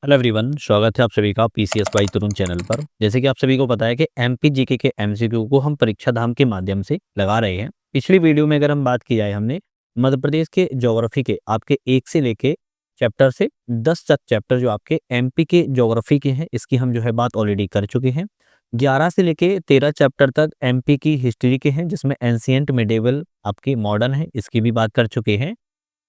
Hello everyone, स्वागत है आप सभी का पीसीएस बाई तरुण चैनल पर। जैसे कि आप सभी को पता है कि एमपी जीके के एमसीक्यू को हम परीक्षा धाम के माध्यम से लगा रहे हैं। पिछली वीडियो में अगर हम बात की जाए, हमने मध्य प्रदेश के ज्योग्राफी के आपके 1 से लेके चैप्टर से 10 तक चैप्टर जो आपके एमपी के ज्योग्राफी के हैं, इसकी हम जो है बात ऑलरेडी कर चुके हैं। 11 से लेके 13 चैप्टर तक एमपी की हिस्ट्री के हैं, जिसमें एंशिएंट, मिडेवल, आपकी मॉडर्न है, इसकी भी बात कर चुके हैं।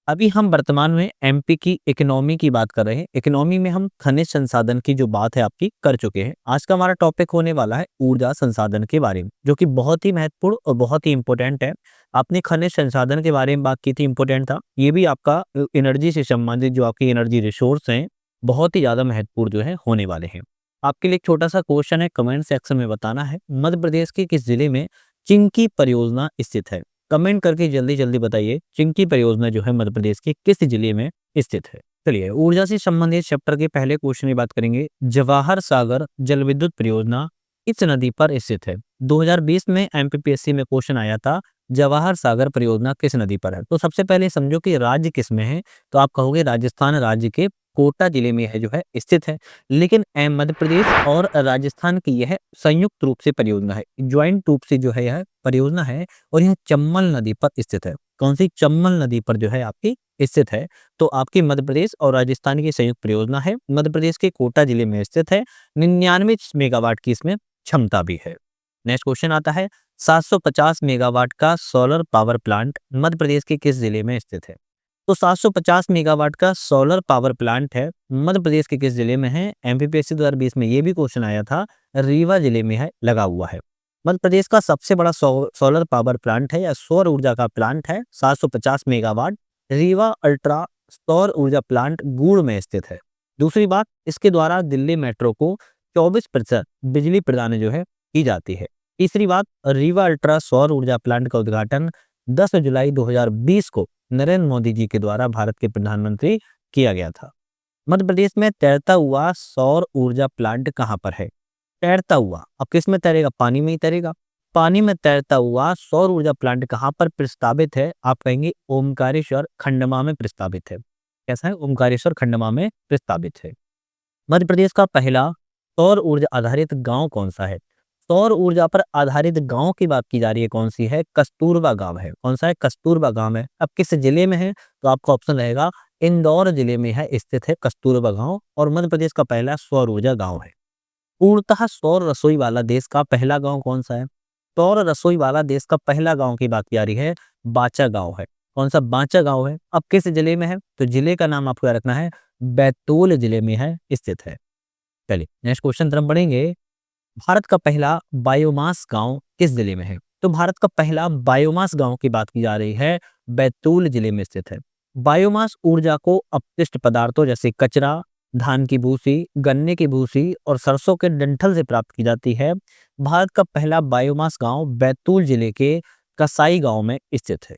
अभी हम वर्तमान में एमपी की इकोनॉमी की बात कर रहे हैं। इकोनॉमी में हम खनिज संसाधन की जो बात है आपकी कर चुके हैं। आज का हमारा टॉपिक होने वाला है ऊर्जा संसाधन के बारे में, जो कि बहुत ही महत्वपूर्ण और बहुत ही इंपॉर्टेंट है। आपने खनिज संसाधन के बारे में बात की थी, इंपॉर्टेंट था। ये भी आपका एनर्जी से संबंधित जो आपकी एनर्जी रिसोर्स हैं, बहुत ही ज्यादा महत्वपूर्ण जो है होने वाले हैं। आपके लिए एक छोटा सा क्वेश्चन है, कमेंट सेक्शन में बताना है, मध्य प्रदेश के किस जिले में चिंकी परियोजना स्थित है। कमेंट करके जल्दी जल्दी बताइए, चिंकी परियोजना जो है मध्य प्रदेश के किस जिले में स्थित है। चलिए, ऊर्जा से संबंधित चैप्टर के पहले क्वेश्चन की बात करेंगे। जवाहर सागर जल विद्युत परियोजना किस नदी पर स्थित है। 2020 में एमपीपीएससी में क्वेश्चन आया था, जवाहर सागर परियोजना किस नदी पर है। तो सबसे पहले समझो कि राज्य किस में है, तो आप कहोगे राजस्थान राज्य के कोटा जिले में है जो है स्थित है। लेकिन मध्य प्रदेश और राजस्थान की यह संयुक्त रूप से परियोजना है, ज्वाइंट रूप से जो है यह परियोजना है, और यह चम्बल नदी पर स्थित है। कौन सी? चम्बल नदी पर जो है आपकी स्थित है। तो आपकी मध्य प्रदेश और राजस्थान की संयुक्त परियोजना है, मध्य प्रदेश के कोटा जिले में स्थित है। 99 मेगावाट की इसमें क्षमता भी है। नेक्स्ट क्वेश्चन आता है, 750 मेगावाट का solar power plant Madhya Pradesh के किस जिले में स्थित है। तो 750 मेगावाट का सोलर पावर प्लांट है, मध्य प्रदेश के किस जिले में है। एमपीपीएससी 2020 में ये भी क्वेश्चन आया था, रीवा जिले में है, लगा हुआ है। मध्य प्रदेश का सबसे बड़ा सोलर पावर प्लांट है या सौर ऊर्जा का प्लांट है, 750 मेगावाट, रीवा अल्ट्रा सौर ऊर्जा प्लांट गुड़ में स्थित है। दूसरी बात, इसके द्वारा दिल्ली मेट्रो को 24% बिजली प्रदान जो है की जाती है। तीसरी बात, रीवा अल्ट्रा सौर ऊर्जा प्लांट का उद्घाटन 10 जुलाई 2020 को नरेंद्र मोदी जी के द्वारा भारत के प्रधानमंत्री किया गया था। मध्य प्रदेश में तैरता हुआ सौर ऊर्जा प्लांट कहाँ पर है। तैरता हुआ, अब किस में तैरेगा? पानी में ही तैरेगा। पानी में तैरता हुआ सौर ऊर्जा प्लांट कहाँ पर प्रस्तावित है? आप कहेंगे ओमकारेश्वर खंडवा में प्रस्तावित है। कैसा है? ओमकारेश्वर खंडवा में प्रस्तावित है। मध्य प्रदेश का पहला सौर ऊर्जा आधारित गांव कौन सा है। सौर ऊर्जा पर आधारित गांव की बात की जा रही है, कौन सी है? कस्तूरबा गांव है। कौन सा है? कस्तूरबा गांव है। अब किस जिले में है? तो आपका ऑप्शन रहेगा इंदौर जिले में है स्थित है कस्तूरबा गांव, और मध्य प्रदेश का पहला सौर ऊर्जा गांव है। पूर्णतः सौर रसोई वाला देश का पहला गांव कौन सा है। सौर रसोई वाला देश का पहला गांव की बात की जा रही है, बाचा गांव है। कौन सा? बाचा गांव है। अब किस जिले में है? तो जिले का नाम आपको याद रखना है, बैतूल जिले में है, स्थित है। चलिए नेक्स्ट क्वेश्चन तरफ बढ़ेंगे। भारत का पहला बायोमास गांव किस जिले में है। तो भारत का पहला बायोमास गांव की बात की जा रही है, बैतूल जिले में स्थित है। बायोमास ऊर्जा को अपशिष्ट पदार्थों जैसे कचरा, धान की भूसी, गन्ने की भूसी और सरसों के डंठल से प्राप्त की जाती है। भारत का पहला बायोमास गांव बैतूल जिले के कसाई गांव में स्थित है।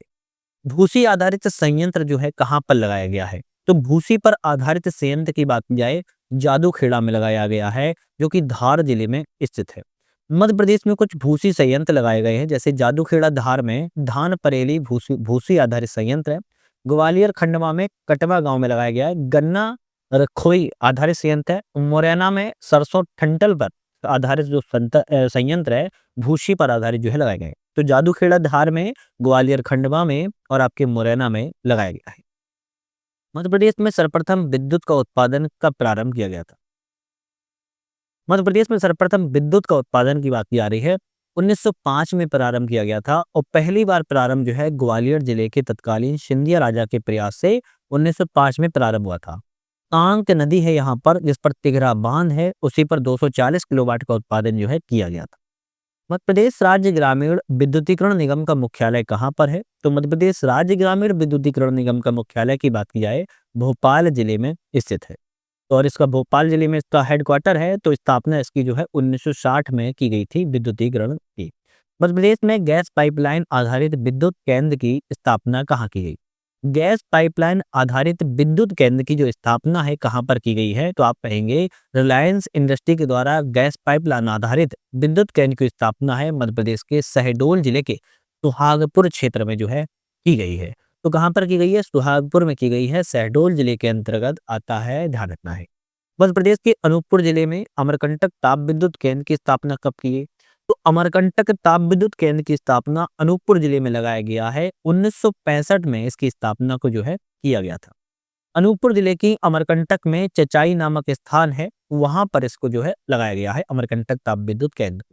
भूसी आधारित संयंत्र जो है कहाँ पर लगाया गया है। तो भूसी पर आधारित संयंत्र की बात की जाए, जादूखेड़ा में लगाया गया है, जो कि धार जिले में स्थित है। मध्य प्रदेश में कुछ भूसी संयंत्र लगाए गए हैं, जैसे जादूखेड़ा धार में धान परेली भूसी भूसी आधारित संयंत्र है। ग्वालियर खंडवा में कटवा गांव में लगाया गया है गन्ना रखोई आधारित संयंत्र है। मुरैना में सरसों ठंडल पर आधारित जो संयंत्र है, भूसी पर आधारित जो है लगाए गए हैं। तो जादूखेड़ा धार में, ग्वालियर खंडवा में और आपके मुरैना में लगाया गया है। मध्य प्रदेश में सर्वप्रथम विद्युत का उत्पादन कब प्रारंभ किया गया था। मध्य प्रदेश में सर्वप्रथम विद्युत का उत्पादन की बात की जा रही है, 1905 में प्रारंभ किया गया था, और पहली बार प्रारंभ जो है ग्वालियर जिले के तत्कालीन सिंधिया राजा के प्रयास से 1905 में प्रारंभ हुआ था। कांक नदी है यहाँ पर, जिस पर तिघरा बांध है, उसी पर 240 किलोवाट का उत्पादन जो है किया गया था। मध्य प्रदेश राज्य ग्रामीण विद्युतीकरण निगम का मुख्यालय कहाँ पर है। तो मध्य प्रदेश राज्य ग्रामीण विद्युतीकरण निगम का मुख्यालय की बात की जाए, भोपाल जिले में स्थित है। तो और इसका भोपाल जिले में इसका हेडक्वार्टर है। तो स्थापना इसकी जो है 1960 में की गई थी, विद्युतीकरण की। मध्य प्रदेश में गैस पाइपलाइन आधारित विद्युत केंद्र की स्थापना कहाँ की गई। गैस पाइपलाइन आधारित विद्युत केंद्र की जो स्थापना है कहाँ पर की गई है, तो आप कहेंगे रिलायंस इंडस्ट्री के द्वारा गैस पाइपलाइन आधारित विद्युत केंद्र की स्थापना है मध्य प्रदेश के शहडोल जिले के सुहागपुर क्षेत्र में जो है की गई है। तो कहाँ पर की गई है? सुहागपुर में की गई है, शहडोल जिले के अंतर्गत आता है, ध्यान रखना है। मध्य प्रदेश के अनूपपुर जिले में अमरकंटक ताप विद्युत केंद्र की स्थापना कब की गई? तो अमरकंटक ताप विद्युत केंद्र की स्थापना अनूपपुर जिले में लगाया गया है। 1965 में इसकी स्थापना को जो है किया गया था। अनूपपुर जिले की अमरकंटक में चचाई नामक स्थान है, वहां पर इसको जो है लगाया गया है अमरकंटक ताप विद्युत केंद्र।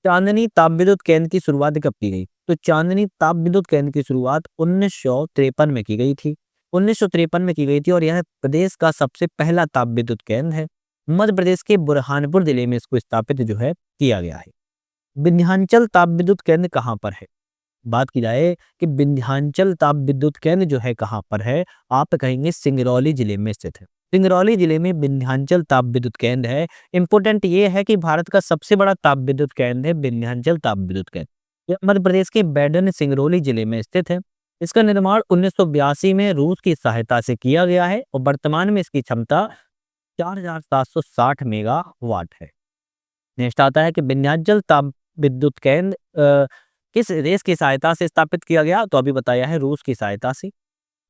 चांदनी ताप विद्युत केंद्र की शुरुआत कब की गई? तो चांदनी ताप विद्युत केंद्र की शुरुआत 1953 में की गई थी। 1953 में की गई थी और यह प्रदेश का सबसे पहला ताप विद्युत केंद्र है। मध्य प्रदेश के बुरहानपुर जिले में इसको स्थापित जो है किया गया है। विंध्याचल ताप विद्युत केंद्र कहाँ पर है? बात की जाए कि विंध्याचल ताप विद्युत केंद्र जो है कहाँ पर है, आप कहेंगे सिंगरौली जिले में स्थित है। सिंगरौली जिले में विंध्याचल ताप विद्युत केंद्र है। इंपॉर्टेंट ये है कि भारत का सबसे बड़ा ताप विद्युत केंद्र है विंध्याचल ताप विद्युत केंद्र। यह मध्य प्रदेश के बैडन सिंगरौली जिले में स्थित है। इसका निर्माण 1982 में रूस की सहायता से किया गया है और वर्तमान में इसकी क्षमता 4760 मेगावाट है। नेक्स्ट आता है कि विंध्याचल ताप विद्युत केंद्र किस देश की सहायता से स्थापित किया गया? तो अभी बताया है रूस की सहायता से।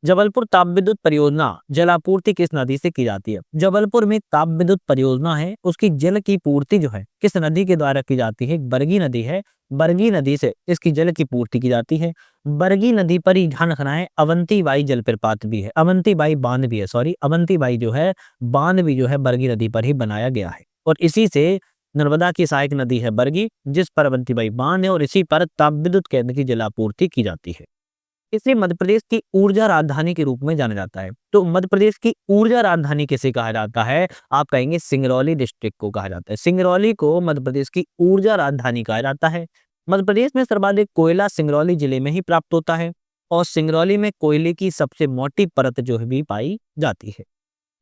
जबलपुर ताप विद्युत परियोजना जल आपूर्ति किस नदी से की जाती है? जबलपुर में ताप विद्युत परियोजना है, उसकी जल की पूर्ति जो है किस नदी के द्वारा की जाती है? बरगी नदी है, बरगी नदी से इसकी जल की पूर्ति की जाती है। बरगी नदी पर ही ध्यान रखना है अवंती बाई जलप्रपात भी है, अवंती बाई बांध भी है, सॉरी अवंती बाई जो है बांध भी जो है बरगी नदी पर ही बनाया गया है और इसी से नर्मदा की सहायक नदी है बरगी, जिस पर अवंती बाई बांध है और इसी पर ताप विद्युत केंद्र की जलापूर्ति की जाती है। इसे मध्य प्रदेश की ऊर्जा राजधानी के रूप में जाना जाता है। तो मध्य प्रदेश की ऊर्जा राजधानी किसे कहा जाता है? आप कहेंगे सिंगरौली डिस्ट्रिक्ट को कहा जाता है। सिंगरौली को मध्य प्रदेश की ऊर्जा राजधानी कहा जाता है। मध्य प्रदेश में सर्वाधिक कोयला सिंगरौली जिले में ही प्राप्त होता है और सिंगरौली में कोयले की सबसे मोटी परत जो है भी पाई जाती है।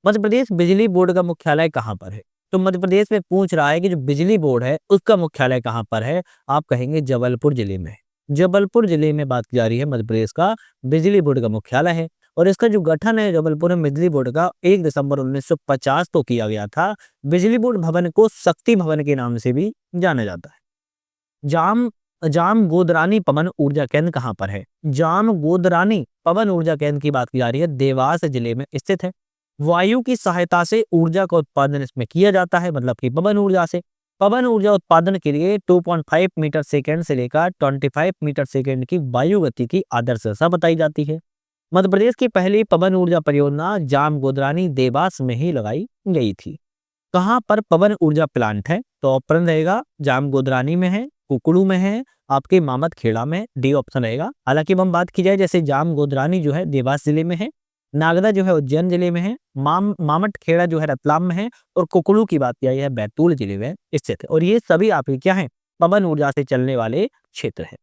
मध्य प्रदेश बिजली बोर्ड का मुख्यालय कहाँ पर है? तो मध्य प्रदेश में पूछ रहा है कि जो बिजली बोर्ड है उसका मुख्यालय कहाँ पर है? आप कहेंगे जबलपुर जिले में। जबलपुर जिले में बात की जा रही है मध्य प्रदेश का बिजली बोर्ड का मुख्यालय है और इसका जो गठन है जबलपुर में बिजली बोर्ड का 1 दिसंबर 1950 को किया गया था। बिजली बोर्ड भवन को शक्ति भवन के नाम से भी जाना जाता है। जाम जाम गोदरानी पवन ऊर्जा केंद्र कहाँ पर है? जाम गोदरानी पवन ऊर्जा केंद्र की बात की जा रही है, देवास जिले में स्थित है। वायु की सहायता से ऊर्जा का उत्पादन इसमें किया जाता है, मतलब कि पवन ऊर्जा से। पवन ऊर्जा उत्पादन के लिए 2.5 मीटर सेकेंड से लेकर 25 मीटर सेकेंड की वायु गति की आदर्श दशा बताई जाती है। मध्य प्रदेश की पहली पवन ऊर्जा परियोजना जाम गोदरानी देवास में ही लगाई गई थी। कहाँ पर पवन ऊर्जा प्लांट है? तो ऑप्शन रहेगा जाम गोदरानी में है, कुकड़ू में है, आपके मामद खेड़ा में, डी ऑप्शन रहेगा। हालांकि हम बात की जाए जैसे जाम गोदरानी जो है देवास जिले में है, नागदा जो है उज्जैन जिले में है, मामट खेड़ा जो है रतलाम में है और कुकड़ू की बात किया है बैतूल जिले में स्थित है और ये सभी आपके क्या है? पवन ऊर्जा से चलने वाले क्षेत्र है।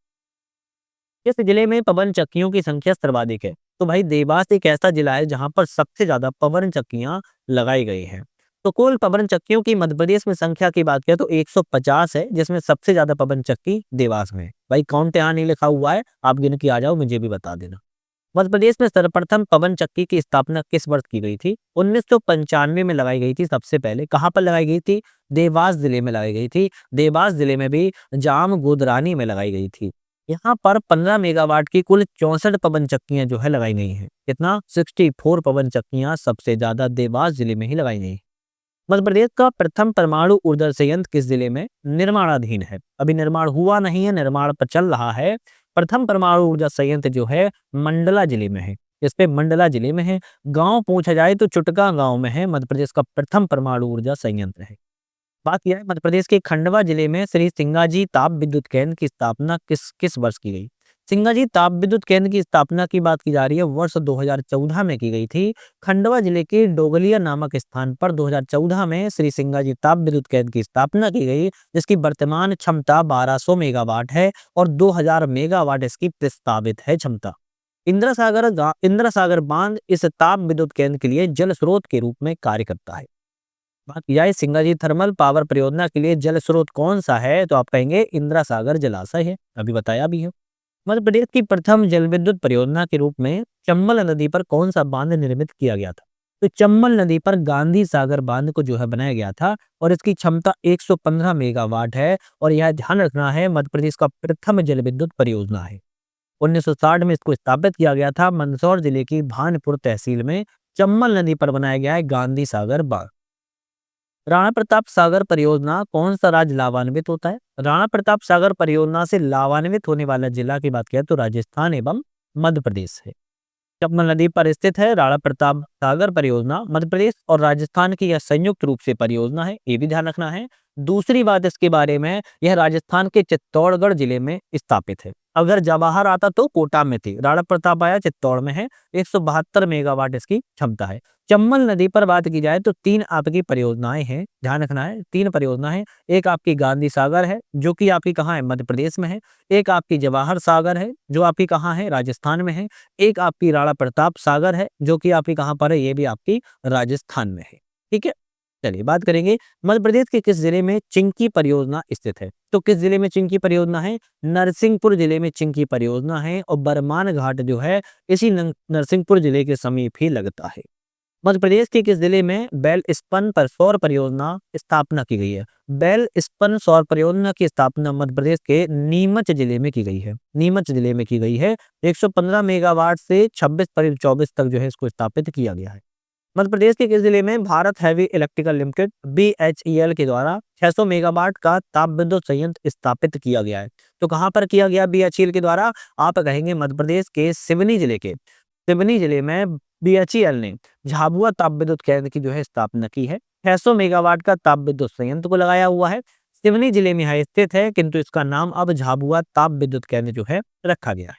इस जिले में पवन चक्कियों की संख्या सर्वाधिक है। तो भाई देवास एक ऐसा जिला है जहां पर सबसे ज्यादा पवन चक्कियां लगाई गई हैं। तो कुल पवन चक्कियों की मध्य प्रदेश में संख्या की बात करें तो 150 है, जिसमें सबसे ज्यादा पवन चक्की देवास में है। भाई काउंट यहाँ नहीं लिखा हुआ है, आप गिन के आ जाओ, मुझे भी बता देना। मध्य प्रदेश में सर्वप्रथम पवन चक्की की स्थापना किस वर्ष की गई थी? 1995 में लगाई गई थी। सबसे पहले कहां पर लगाई गई थी? देवास जिले में लगाई गई थी। देवास जिले में भी जाम गोदरानी में लगाई गई थी। यहाँ पर 15 मेगावाट की कुल 64 पवन चक्कियां जो है लगाई गई हैं। कितना? 64 पवन चक्कियां सबसे ज्यादा देवास जिले में ही लगाई गई। मध्य प्रदेश का प्रथम परमाणु ऊर्जा संयंत्र किस जिले में निर्माणाधीन है? अभी निर्माण हुआ नहीं है, निर्माण पर चल रहा है। प्रथम परमाणु ऊर्जा संयंत्र जो है मंडला जिले में है। इस पे मंडला जिले में है। गांव पूछा जाए तो चुटका गांव में है मध्य प्रदेश का प्रथम परमाणु ऊर्जा संयंत्र है। बात किया है मध्य प्रदेश के खंडवा जिले में श्री सिंगाजी ताप विद्युत केंद्र की स्थापना किस किस वर्ष की गई? सिंगाजी ताप विद्युत केंद्र की स्थापना की बात की जा रही है वर्ष 2014 में की गई थी। खंडवा जिले के डोगलिया नामक स्थान पर 2014 में श्री सिंगाजी ताप विद्युत केंद्र की स्थापना की गई, जिसकी वर्तमान क्षमता 1200 मेगावाट है और 2000 मेगावाट इसकी प्रस्तावित है क्षमता। इंदिरा सागर बांध इस ताप विद्युत केंद्र के लिए जल स्रोत के रूप में कार्य करता है। बात की जाए सिंगाजी थर्मल पावर परियोजना के लिए जल स्रोत कौन सा है? तो आप कहेंगे इंदिरा सागर जलाशय है, अभी बताया भी है। मध्य प्रदेश की प्रथम जल विद्युत परियोजना के रूप में चंबल नदी पर कौन सा बांध निर्मित किया गया था? तो चंबल नदी पर गांधी सागर बांध को जो है बनाया गया था और इसकी क्षमता 115 मेगावाट है और यह ध्यान रखना है मध्य प्रदेश का प्रथम जल विद्युत परियोजना है। 1960 में इसको स्थापित किया गया था। मंदसौर जिले की भानपुर तहसील में चंबल नदी पर बनाया गया है गांधी सागर बांध। राणा प्रताप सागर परियोजना कौन सा राज्य लाभान्वित होता है? राणा प्रताप सागर परियोजना से लाभान्वित होने वाला जिला की बात किया तो राजस्थान एवं मध्य प्रदेश है। चंबल नदी पर स्थित है राणा प्रताप सागर परियोजना। मध्य प्रदेश और राजस्थान की यह संयुक्त रूप से परियोजना है, ये भी ध्यान रखना है। दूसरी बात इसके बारे में, यह राजस्थान के चित्तौड़गढ़ जिले में स्थापित है। अगर जवाहर आता तो कोटा में थी, राणा प्रताप आया चित्तौड़ में है। 172 मेगावाट इसकी क्षमता है। चंबल नदी पर बात की जाए तो तीन आपकी परियोजनाएं हैं, ध्यान रखना है, तीन परियोजना है। एक आपकी गांधी सागर है जो कि आपकी कहाँ है, मध्य प्रदेश में है। एक आपकी जवाहर सागर है जो आपकी कहाँ है, राजस्थान में है। एक आपकी राणा प्रताप सागर है जो कि आपकी कहाँ पर है, ये भी आपकी राजस्थान में है। ठीक है, चलिए बात करेंगे मध्य प्रदेश के किस जिले में चिंकी परियोजना स्थित है। तो किस जिले में चिंकी परियोजना है? नरसिंहपुर जिले में चिंकी परियोजना है और बरमान घाट जो है इसी नरसिंहपुर जिले के समीप ही लगता है। मध्य प्रदेश के किस जिले में बेल स्पन पर सौर परियोजना स्थापना की गई है? बेल स्पन सौर परियोजना की स्थापना मध्य प्रदेश के नीमच जिले में की गई है। नीमच जिले में की गई है। 115 मेगावाट से 26 करीब 24 तक जो है इसको स्थापित किया गया है। मध्य प्रदेश के किस जिले में Bharat heavy electrical limited BHEL के द्वारा 600 मेगावाट का ताप विद्युत संयंत्र स्थापित किया गया है? तो कहां पर किया गया BHEL के द्वारा? आप कहेंगे मध्य प्रदेश के सिवनी जिले के, सिवनी जिले में BHEL ने झाबुआ ताप विद्युत केंद्र की जो है स्थापना की है। 600 मेगावाट का ताप विद्युत संयंत्र को लगाया हुआ है। सिवनी जिले में है स्थित है, किंतु इसका नाम अब झाबुआ ताप विद्युत केंद्र जो है रखा गया है।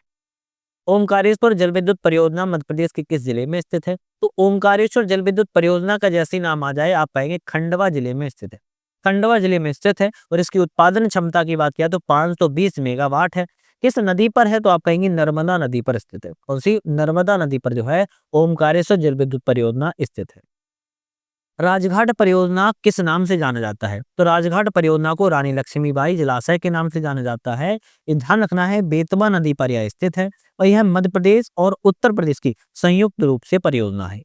ओमकारेश्वर जल विद्युत परियोजना मध्य प्रदेश के किस जिले में स्थित है? तो ओमकारेश्वर जल विद्युत परियोजना का जैसे ही नाम आ जाए आप पाएंगे खंडवा जिले में स्थित है। खंडवा जिले में स्थित है और इसकी उत्पादन क्षमता की बात किया तो 520 मेगावाट है। किस नदी पर है? तो आप कहेंगे नर्मदा नदी पर स्थित है। कौन सी? नर्मदा नदी पर जो है ओमकारेश्वर जल विद्युत परियोजना स्थित है। राजघाट परियोजना किस नाम से जाना जाता है? तो राजघाट परियोजना को रानी लक्ष्मीबाई जलाशय के नाम से जाना जाता है। ये ध्यान रखना है, बेतवा नदी पर यह स्थित है और यह मध्य प्रदेश और उत्तर प्रदेश की संयुक्त रूप से परियोजना है।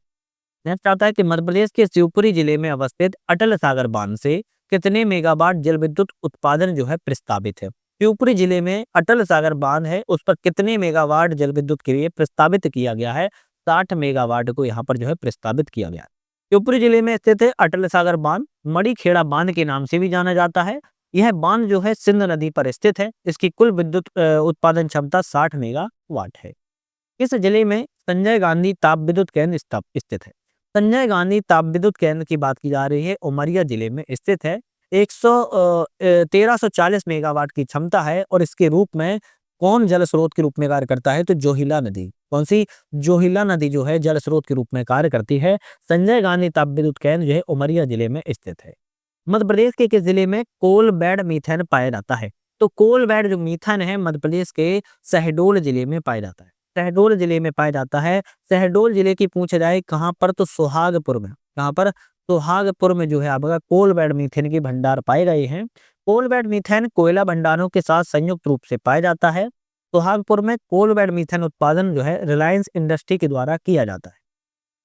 नेक्स्ट आता है कि मध्य प्रदेश के शिवपुरी जिले में अवस्थित अटल सागर बांध से कितने मेगावाट जल विद्युत उत्पादन जो है प्रस्तावित है? शिवपुरी जिले में अटल सागर बांध है, उस पर कितने मेगावाट जल विद्युत के लिए प्रस्तावित किया गया है? 60 मेगावाट को यहाँ पर जो है प्रस्तावित किया गया है। शिवपुरी जिले में स्थित है अटल सागर बांध, मड़ीखेड़ा बांध के नाम से भी जाना जाता है। यह बांध जो है सिंध नदी पर स्थित है। इसकी कुल विद्युत उत्पादन क्षमता 60 मेगावाट है। इस जिले में संजय गांधी ताप विद्युत केंद्र स्थित है। संजय गांधी ताप विद्युत केंद्र की बात की जा रही है, उमरिया जिले में स्थित है। 1340 मेगावाट की क्षमता है और इसके रूप में कौन जल स्रोत के रूप में कार्य करता है? तो जोहिला नदी। कौन सी? जोहिला नदी जो है जल स्रोत के रूप में कार्य करती है। संजय गांधी ताप विद्युत केंद्र जो है उमरिया जिले में स्थित है। मध्य प्रदेश के किस जिले में कोल बेड मीथेन पाया जाता है? तो कोल बेड जो मीथेन है मध्य प्रदेश के शहडोल जिले में पाया जाता है। शहडोल जिले में पाया जाता है। शहडोल जिले की पूछ जाए कहाँ पर? तो सुहागपुर में। कहाँ पर? सुहागपुर में जो है आपका कोल बेड मीथेन के भंडार पाए गए हैं। कोल बेड मीथेन कोयला भंडारों के साथ संयुक्त रूप से पाया जाता है। सुहागपुर में कोल बेड मीथेन उत्पादन जो है रिलायंस इंडस्ट्री के द्वारा किया जाता है।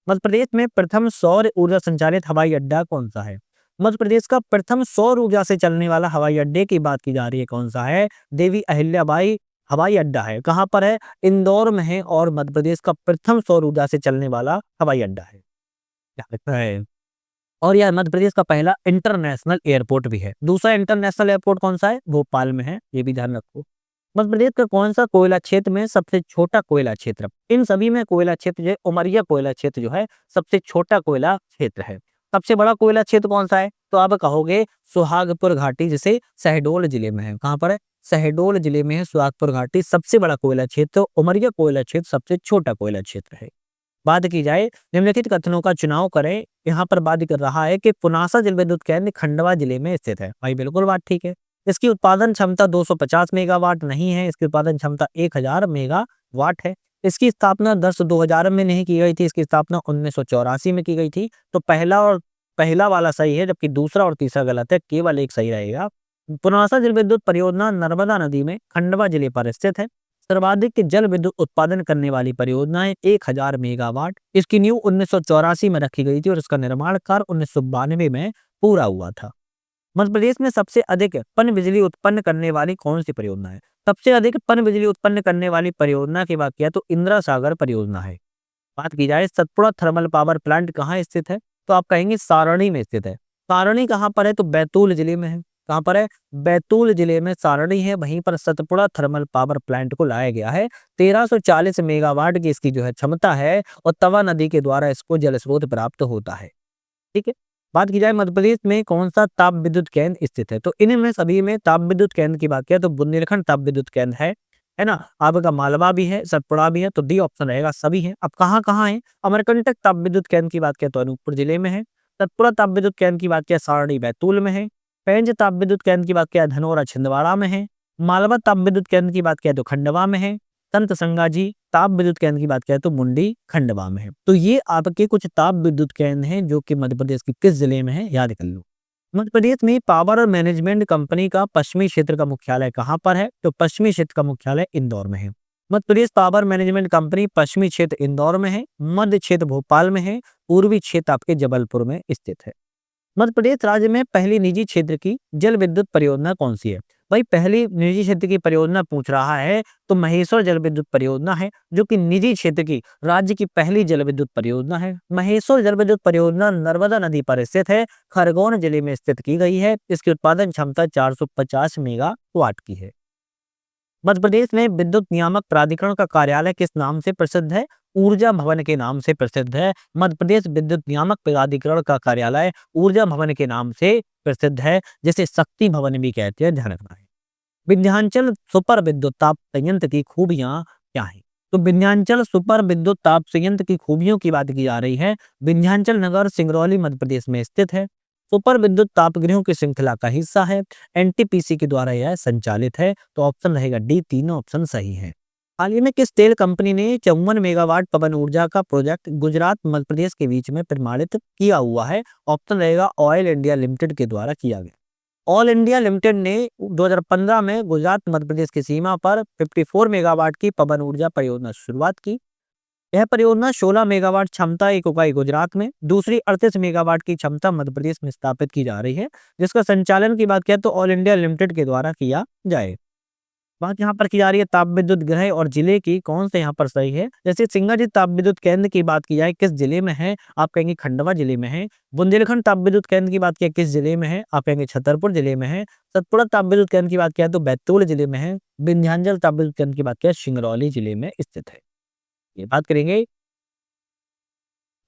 मध्य प्रदेश में प्रथम सौर ऊर्जा संचालित हवाई अड्डा कौन सा है? मध्य प्रदेश का प्रथम सौर ऊर्जा से चलने वाला हवाई अड्डे की बात की जा रही है, कौन सा है? देवी अहिल्याबाई हवाई अड्डा है। कहाँ पर है? इंदौर में है और मध्य प्रदेश का प्रथम सौर ऊर्जा से चलने वाला हवाई अड्डा है। क्या लगता है? और यह मध्य प्रदेश का पहला इंटरनेशनल एयरपोर्ट भी है। दूसरा इंटरनेशनल एयरपोर्ट कौन सा है? भोपाल में है, ये भी ध्यान रखो। मध्य प्रदेश का कौन सा कोयला क्षेत्र में सबसे छोटा कोयला क्षेत्र? इन सभी में कोयला क्षेत्र जो है उमरिया कोयला क्षेत्र जो है सबसे छोटा कोयला क्षेत्र है। सबसे बड़ा कोयला क्षेत्र कौन सा है? तो आप कहोगे सुहागपुर घाटी, जिसे शहडोल जिले में है। कहाँ पर है? शहडोल जिले में है सुहागपुर घाटी सबसे बड़ा कोयला क्षेत्र। उमरिया कोयला क्षेत्र सबसे छोटा कोयला क्षेत्र है। बात की जाए निम्नलिखित कथनों का चुनाव करें, यहाँ पर बात कर रहा है कि पुनासा जल विद्युत केंद्र खंडवा जिले में स्थित है। भाई बिल्कुल बात ठीक है। इसकी उत्पादन क्षमता 250 मेगावाट नहीं है, इसकी उत्पादन क्षमता 1000 मेगावाट है। इसकी स्थापना 10-2000 में नहीं की गई थी, इसकी स्थापना 1984 में की गई थी। तो पहला वाला सही है, जबकि दूसरा और तीसरा गलत है, केवल एक सही रहेगा। पुनासा जल विद्युत परियोजना नर्मदा नदी में खंडवा जिले पर स्थित है। सर्वाधिक जल विद्युत उत्पादन करने वाली परियोजना है 1000 मेगावाट। इसकी नींव 1984 में रखी गई थी और इसका निर्माण कार्य 1992 में पूरा हुआ था। मध्य प्रदेश में सबसे अधिक पन बिजली उत्पन्न करने वाली कौन सी परियोजना है? सबसे अधिक पन बिजली उत्पन्न करने वाली परियोजना की बात किया तो इंदिरा सागर परियोजना है। बात की जाए सतपुड़ा थर्मल पावर प्लांट कहाँ स्थित है? तो आप कहेंगे सारणी में स्थित है। सारणी कहाँ पर है? तो बैतूल जिले में है। कहाँ पर है? बैतूल जिले में सारणी है। वहीं पर सतपुड़ा थर्मल पावर प्लांट को लाया गया है। 1340 मेगावाट की इसकी जो है क्षमता है और तवा नदी के द्वारा इसको जल स्रोत प्राप्त होता है। ठीक है। बात की जाए मध्य प्रदेश में कौन सा ताप विद्युत केंद्र स्थित है, तो इनमें सभी में ताप विद्युत केंद्र की बात करें तो बुंदेलखंड ताप विद्युत केंद्र है ना। आपका मालवा भी है, सतपुड़ा भी है, तो डी ऑप्शन रहेगा सभी है। अब कहाँ कहाँ है? अमरकंटक ताप विद्युत केंद्र की बात करें तो अनूपपुर जिले में है। सतपुड़ा ताप विद्युत केंद्र की बात करें सारणी बैतूल में है। पेंच ताप विद्युत केंद्र की बात करें धनोरा छिंदवाड़ा में है। मालवा ताप विद्युत केंद्र की बात करें तो खंडवा में है। संत संगाजी ताप विद्युत केंद्र की बात करें तो मुंडी खंडवा में है। तो ये आपके कुछ ताप विद्युत केंद्र हैं जो कि मध्य प्रदेश के किस जिले में है, याद कर लो। मध्य प्रदेश में पावर मैनेजमेंट कंपनी का पश्चिमी क्षेत्र का मुख्यालय कहाँ पर है? तो पश्चिमी क्षेत्र का मुख्यालय इंदौर में है। Madhya Pradesh power management company पश्चिमी क्षेत्र इंदौर में है, मध्य क्षेत्र भोपाल में है, पूर्वी क्षेत्र आपके जबलपुर में स्थित है। मध्य प्रदेश राज्य में पहली निजी क्षेत्र की जल विद्युत परियोजना कौन सी है? भाई पहली निजी क्षेत्र की परियोजना पूछ रहा है तो महेश्वर जल विद्युत परियोजना है, जो कि निजी क्षेत्र की राज्य की पहली जल विद्युत परियोजना है। महेश्वर जल विद्युत परियोजना नर्मदा नदी पर स्थित है, खरगोन जिले में स्थित की गई है। इसकी उत्पादन क्षमता 450 मेगावाट की है। मध्य प्रदेश में विद्युत नियामक प्राधिकरण का कार्यालय किस नाम से प्रसिद्ध है? ऊर्जा भवन के नाम से प्रसिद्ध है। मध्य प्रदेश विद्युत नियामक प्राधिकरण का कार्यालय ऊर्जा भवन के नाम से प्रसिद्ध है, जिसे शक्ति भवन भी कहते हैं, ध्यान रखना है। विंध्याचल सुपर विद्युत ताप संयंत्र की खूबियां क्या हैं? तो विंध्याचल सुपर विद्युत ताप संयंत्र की खूबियों की बात की जा रही है। विंध्याचल नगर सिंगरौली मध्य प्रदेश में स्थित है। सुपर विद्युत ताप गृहों की श्रृंखला का हिस्सा है। एनटीपीसी के द्वारा यह संचालित है। तो ऑप्शन रहेगा डी, तीनों ऑप्शन सही है। हाल ही में किस तेल कंपनी ने 54 मेगावाट पवन ऊर्जा का प्रोजेक्ट गुजरात मध्य प्रदेश के बीच में प्रमाणित किया हुआ है? ऑप्शन रहेगा ऑयल इंडिया लिमिटेड के द्वारा किया गया। ऑल इंडिया लिमिटेड ने 2015 में गुजरात मध्य प्रदेश की सीमा पर 54 मेगावाट की पवन ऊर्जा परियोजना की शुरुआत की। यह परियोजना 16 मेगावाट क्षमता एक इकाई गुजरात में, दूसरी 38 मेगावाट की क्षमता मध्य प्रदेश में स्थापित की जा रही है, जिसका संचालन की बात किया तो ऑल इंडिया लिमिटेड के द्वारा किया जाए। बात यहाँ पर की जा रही है ताप विद्युत गृह और जिले की, कौन से यहाँ पर सही है? जैसे सिंगाजी ताप विद्युत केंद्र की बात की जाए किस जिले में है? आप कहेंगे खंडवा जिले में है। बुंदेलखंड ताप विद्युत केंद्र की बात किया किस जिले में है? आप कहेंगे छतरपुर जिले में है। सतपुड़ा ताप विद्युत केंद्र की बात किया तो बैतूल जिले में है। विंध्याचल ताप विद्युत केंद्र की बात किया सिंगरौली जिले में स्थित है। ये बात करेंगे।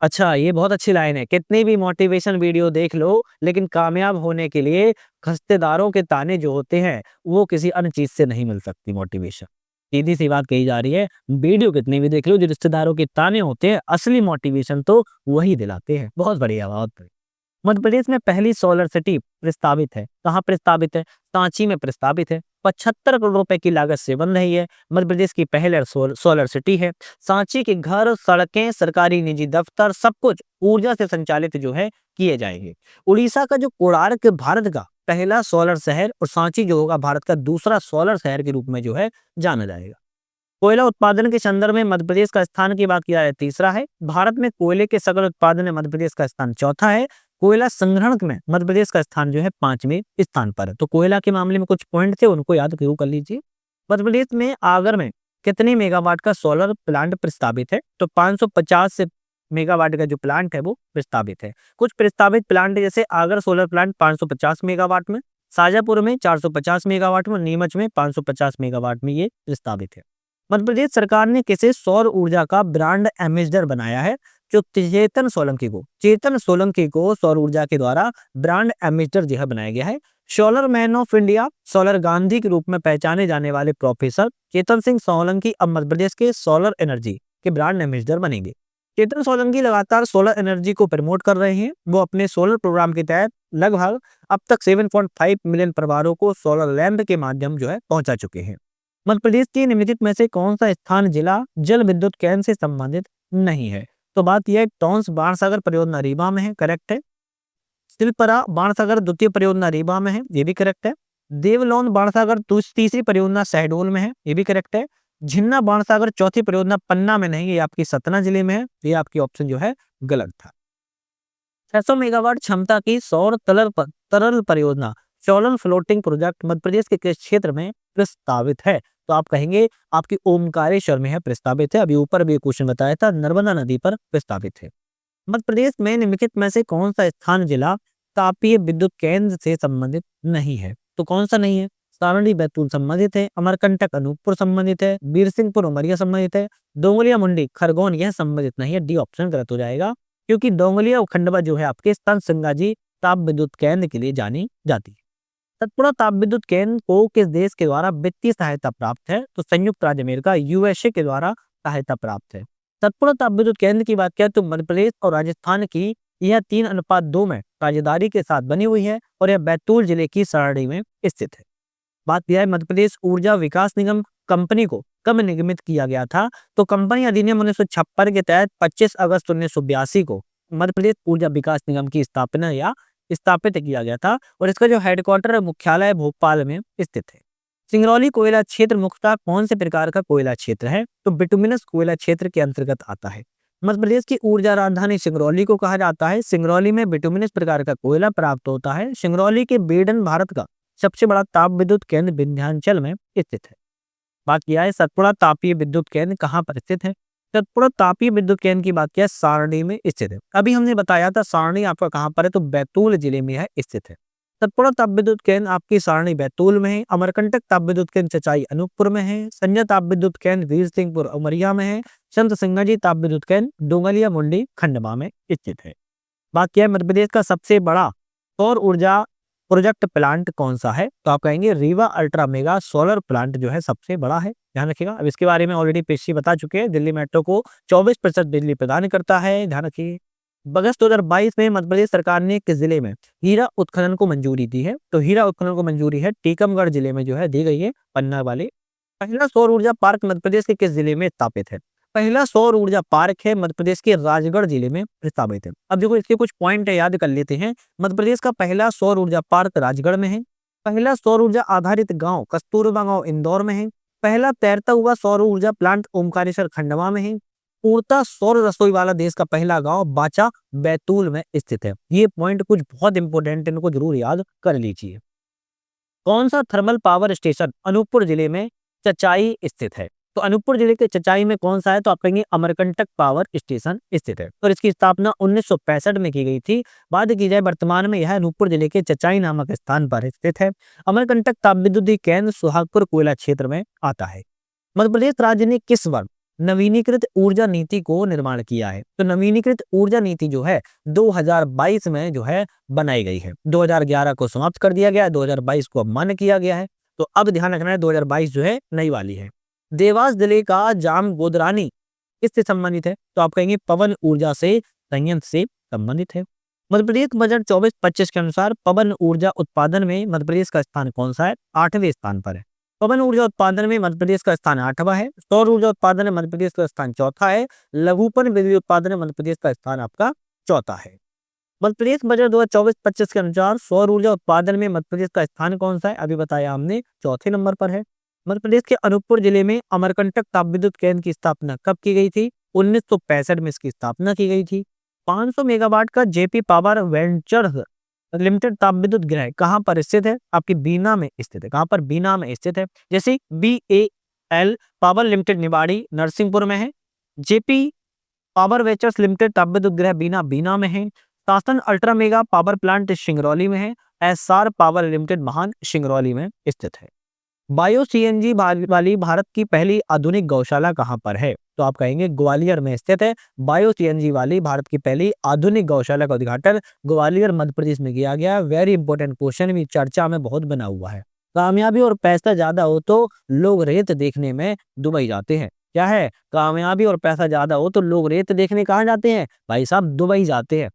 अच्छा, ये बहुत अच्छी लाइन है, कितनी भी मोटिवेशन वीडियो देख लो लेकिन कामयाब होने के लिए खस्तेदारों के ताने जो होते हैं वो किसी अन्य चीज से नहीं मिल सकती मोटिवेशन। सीधी सी बात कही जा रही है, वीडियो कितनी भी देख लो, जो रिश्तेदारों के ताने होते हैं असली मोटिवेशन तो वही दिलाते हैं। बहुत बढ़िया, बहुत बढ़िया। मध्य प्रदेश में पहली सोलर सिटी प्रस्तावित है, कहाँ प्रस्तावित है? सांची में प्रस्तावित है। 75 करोड़ रुपए की लागत से बन रही है। मध्य प्रदेश की पहले सोलर सिटी है। सांची के घर, सड़कें, सरकारी निजी दफ्तर सब कुछ ऊर्जा से संचालित जो है किए जाएंगे। उड़ीसा का जो कोणार्क भारत का पहला सोलर शहर और सांची जो होगा भारत का दूसरा सोलर शहर के रूप में जो है जाना जाएगा। कोयला उत्पादन के संदर्भ में मध्य प्रदेश का स्थान की बात किया जाए तीसरा है। भारत में कोयले के सकल उत्पादन में मध्य प्रदेश का स्थान चौथा है। कोयला संग्रहण में मध्य प्रदेश का स्थान जो है 5वें स्थान पर है। तो कोयला के मामले में कुछ पॉइंट थे, उनको याद जरूर कर लीजिए। मध्य प्रदेश में आगर में कितने मेगावाट का सोलर प्लांट प्रस्तावित है? तो 550 से मेगावाट का जो प्लांट है वो प्रस्तावित है। कुछ प्रस्तावित प्लांट जैसे आगर सोलर प्लांट 550 मेगावाट में, शाजापुर में 450 मेगावाट में, नीमच में 550 मेगावाट में ये प्रस्तावित है। मध्य प्रदेश सरकार ने किसे सौर ऊर्जा का ब्रांड एम्बेसडर बनाया है? जो चेतन सोलंकी को सौर ऊर्जा के द्वारा ब्रांड एम्बेसडर जो है बनाया गया है। Solar man of India, solar Gandhi के रूप में पहचाने जाने वाले प्रोफेसर चेतन सिंह सोलंकी अब मध्य प्रदेश के सोलर एनर्जी के ब्रांड एम्बेसडर बनेंगे। चेतन सोलंकी लगातार सोलर एनर्जी को प्रमोट कर रहे हैं। वो अपने सोलर प्रोग्राम के तहत लगभग अब तक 7.5 मिलियन परिवारों को सोलर लैंप के माध्यम जो है पहुंचा चुके हैं। मध्य प्रदेश के निम्नलिखित में से कौन सा स्थान जिला जल विद्युत केंद्र से संबंधित नहीं है? तो बात यह है टॉन्स बाणसागर परियोजना रीवा में है, करेक्ट है। सिलपरा बाणसागर द्वितीय परियोजना रीवा में है, ये भी करेक्ट है। देवलोन बाणसागर तीसरी परियोजना शहडोल में है, ये भी करेक्ट है। झिन्ना बाणसागर चौथी परियोजना पन्ना में नहीं, ये आपकी सतना जिले में है। ये आपकी ऑप्शन जो है गलत था। 600 मेगावाट क्षमता की सौर तरल परियोजना solar floating project Madhya Pradesh के किस क्षेत्र में प्रस्तावित है? तो आप कहेंगे आपकी ओमकारेश्वर में है, प्रस्तावित है। अभी ऊपर भी क्वेश्चन बताया था, नर्मदा नदी पर प्रस्तावित है। मध्य प्रदेश में निम्नलिखित में से कौन सा स्थान जिला तापीय विद्युत केंद्र से संबंधित नहीं है। तो कौन सा नहीं है? सारणी बैतूल संबंधित है, अमरकंटक अनूपपुर संबंधित है, बीरसिंहपुर उमरिया संबंधित है, दोंगलिया मुंडी खरगोन यह संबंधित नहीं है। डी ऑप्शन गलत हो जाएगा, क्योंकि दोंगलिया और खंडवा जो है आपके स्तन ताप विद्युत केंद्र के लिए जानी जाती है। सतपुड़ा ताप विद्युत केंद्र को किस देश के द्वारा वित्तीय सहायता प्राप्त है? तो संयुक्त राज्य अमेरिका यूएसए के द्वारा सहायता प्राप्त है। सतपुड़ा ताप विद्युत केंद्र की बात करें तो मध्य प्रदेश और राजस्थान की यह 3:2 में साझेदारी के साथ बनी हुई है और यह बैतूल जिले की सरड़ी में स्थित है। बात किया है मध्य प्रदेश ऊर्जा विकास निगम कंपनी को कब निगमित किया गया था? तो कंपनी अधिनियम 1956 के तहत 25 अगस्त 1982 को मध्य प्रदेश ऊर्जा विकास निगम की स्थापना या स्थापित किया गया था और इसका जो हेडक्वार्टर मुख्यालय भोपाल में स्थित है। सिंगरौली कोयला क्षेत्र मुख्यतः कौन से प्रकार का कोयला क्षेत्र है? तो बिटुमिनस कोयला क्षेत्र के अंतर्गत आता है। मध्य प्रदेश की ऊर्जा राजधानी सिंगरौली को कहा जाता है। सिंगरौली में बिटुमिनस प्रकार का कोयला प्राप्त होता है। सिंगरौली के बेडन भारत का सबसे बड़ा ताप विद्युत केंद्र विंध्याचल में स्थित है। बात किया है सतपुड़ा तापीय विद्युत केंद्र कहाँ पर स्थित है? सतपुड़ा तापीय विद्युत केंद्र की बात किया सारणी में स्थित है। अभी हमने बताया था सारणी आपका कहाँ पर है, तो बैतूल जिले में है स्थित है। सतपुड़ा ताप विद्युत केंद्र आपकी सारणी बैतूल में है। अमरकंटक ताप विद्युत केंद्र चचाई अनूपपुर में है। संजय ताप विद्युत केंद्र वीरसिंहपुर उमरिया में है। संत सिंगाजी ताप विद्युत केंद्र डोंगलिया मुंडी खंडवा में स्थित है। बात किया मध्य प्रदेश का सबसे बड़ा सौर ऊर्जा प्रोजेक्ट प्लांट कौन सा है? तो आप कहेंगे Rewa ultra mega solar plant जो है सबसे बड़ा है। ध्यान रखिएगा। अब इसके बारे में ऑलरेडी पेशी बता चुके हैं। दिल्ली मेट्रो को 24% बिजली प्रदान करता है। ध्यान रखिए। अगस्त 2022 में मध्य प्रदेश सरकार ने किस जिले में हीरा उत्खनन को मंजूरी दी है? तो हीरा उत्खनन को मंजूरी है टीकमगढ़ जिले में जो है दी गई है, पन्ना वाले। पहला सौर ऊर्जा पार्क मध्य प्रदेश के किस जिले में स्थापित है? पहला सौर ऊर्जा पार्क है मध्य प्रदेश के राजगढ़ जिले में स्थापित है। अब देखो इसके कुछ पॉइंट याद कर लेते हैं। मध्य प्रदेश का पहला सौर ऊर्जा पार्क राजगढ़ में है। पहला सौर ऊर्जा आधारित गांव कस्तूरबा गांव इंदौर में है। पहला तैरता हुआ सौर ऊर्जा प्लांट ओमकारेश्वर खंडवा में है। पूर्णतः सौर रसोई वाला देश का पहला गांव बाचा बैतूल में स्थित है। ये पॉइंट कुछ बहुत इंपॉर्टेंट, इनको जरूर याद कर लीजिए। कौन सा थर्मल पावर स्टेशन अनूपपुर जिले में चचाई स्थित है? तो अनूपपुर जिले के चचाई में कौन सा है? तो आप कहेंगे अमरकंटक पावर स्टेशन स्थित है और इसकी स्थापना 1965 में की गई थी। बात की जाए वर्तमान में यह अनूपपुर जिले के चचाई नामक स्थान पर स्थित है। अमरकंटक ताप विद्युत केंद्र सुहागपुर कोयला क्षेत्र में आता है। मध्य प्रदेश राज्य ने किस वर्ष नवीनीकृत ऊर्जा नीति को निर्माण किया है? तो नवीनीकृत ऊर्जा नीति जो है 2022 में जो है बनाई गई है। 2011 को समाप्त कर दिया गया, 2022 को अब मान्य किया गया है। तो अब ध्यान रखना है 2022 जो है नई वाली है। देवास जिले का जाम गोदरानी किससे संबंधित है? तो आप कहेंगे पवन ऊर्जा से संयंत्र से संबंधित है। मध्य प्रदेश बजट 24-25 के अनुसार पवन ऊर्जा उत्पादन में मध्य प्रदेश का स्थान कौन सा है? 8वें स्थान पर है। पवन ऊर्जा उत्पादन में मध्य प्रदेश का स्थान 8वां है। सौर ऊर्जा उत्पादन में मध्य प्रदेश का स्थान 4था है। लघुपन बिजली उत्पादन में मध्य प्रदेश का स्थान आपका 4था है। मध्य प्रदेश बजट 2024-25 के अनुसार सौर ऊर्जा उत्पादन में मध्य प्रदेश का स्थान कौन सा है? अभी बताया हमने, चौथे नंबर पर है। मध्य प्रदेश के अनूपपुर जिले में अमरकंटक ताप विद्युत केंद्र की स्थापना कब की गई थी? 1965 में इसकी स्थापना की गई थी। 500 मेगावाट का जेपी पावर वेंचर्स लिमिटेड ताप विद्युत गृह कहाँ पर स्थित है? आपकी बीना में स्थित है। कहाँ पर? बीना में स्थित है। जैसे BAL power limited Niwari Narsinghpur में है। जेपी पावर वेंचर्स लिमिटेड ताप विद्युत गृह बीना में है। शासन ultra mega power plant Singrauli में है। SR पावर लिमिटेड महान सिंगरौली में स्थित है। बायो सीएनजी वाली भारत की पहली आधुनिक गौशाला कहाँ पर है? तो आप कहेंगे ग्वालियर में स्थित है। बायो सीएनजी वाली भारत की पहली आधुनिक गौशाला का उद्घाटन ग्वालियर मध्य प्रदेश में किया गया। वेरी इंपॉर्टेंट क्वेश्चन, भी चर्चा में बहुत बना हुआ है। कामयाबी और पैसा ज्यादा हो तो लोग रेत देखने में दुबई जाते हैं। क्या है? कामयाबी और पैसा ज्यादा हो तो लोग रेत देखने कहाँ जाते हैं? भाई साहब दुबई जाते हैं।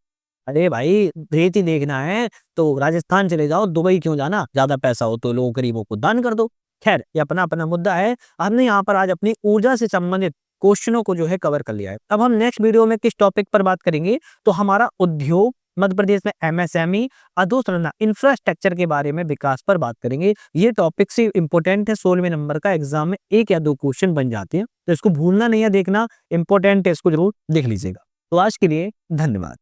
अरे भाई रेत ही देखना है तो राजस्थान चले जाओ, दुबई क्यों जाना? ज्यादा पैसा हो तो लोगों गरीबों को दान कर दो। खैर ये अपना अपना मुद्दा है। हमने यहाँ पर आज अपनी ऊर्जा से संबंधित क्वेश्चनों को जो है कवर कर लिया है। अब हम नेक्स्ट वीडियो में किस टॉपिक पर बात करेंगे? तो हमारा उद्योग मध्य प्रदेश में MSME अधोसंरचना इंफ्रास्ट्रक्चर के बारे में विकास पर बात करेंगे। ये टॉपिक से इंपोर्टेंट है। 16वें नंबर का एग्जाम में 1 या 2 क्वेश्चन बन जाते हैं, तो इसको भूलना नहीं है, देखना इंपॉर्टेंट है, इसको जरूर देख लीजिएगा। तो आज के लिए धन्यवाद।